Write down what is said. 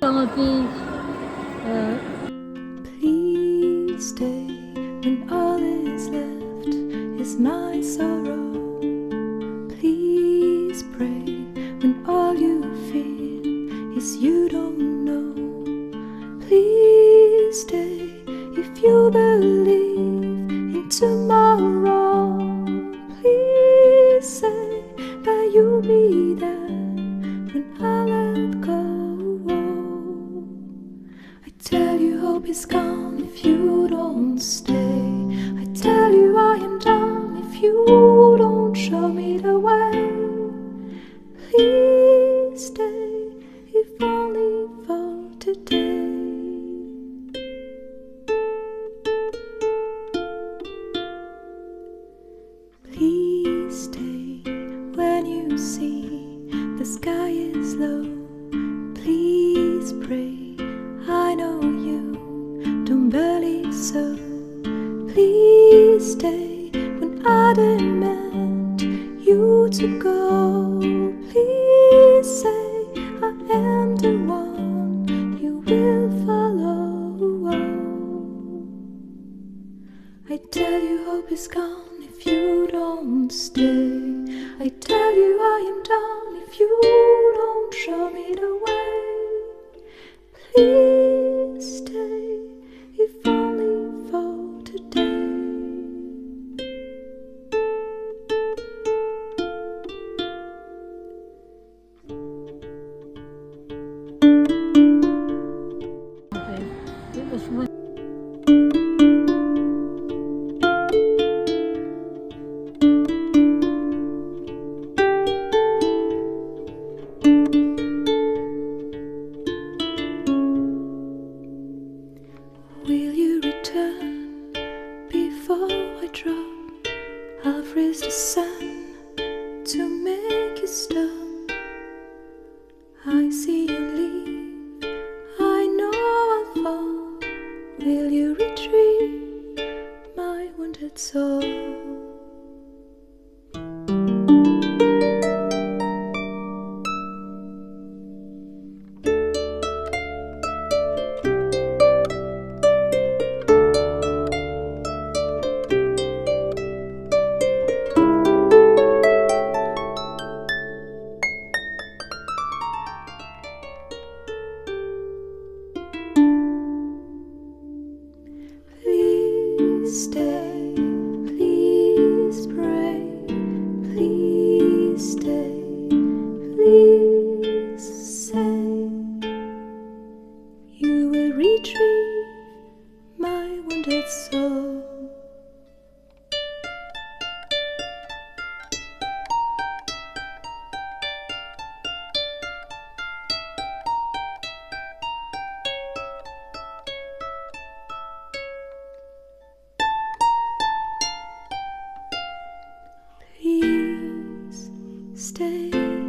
on the beach. Please stay when all is left is my sorrow. Please pray when all you feel is you don't know. Please stay if you believe in tomorrow. Please say that you'll be there when I let go. I tell you hope is gone if you don't stay. I tell you I am done if you don't show me the way. Please stay if only for today. Please stay when you see the sky is low. Please pray, I know you don't believe so. Please stay when I demand you to go. Please say I am the one you will follow. I tell you hope is gone if you don't stay. I tell you I am done if you don't show me the way. Please stay if only for today. It was when Will you return before I drop? I'll freeze the sun to make you stop. I see you leave, I know I'll fall. Will you retrieve my wounded soul? Please stay, please pray, please stay, please say you will retrieve my wounded soul. Please stay.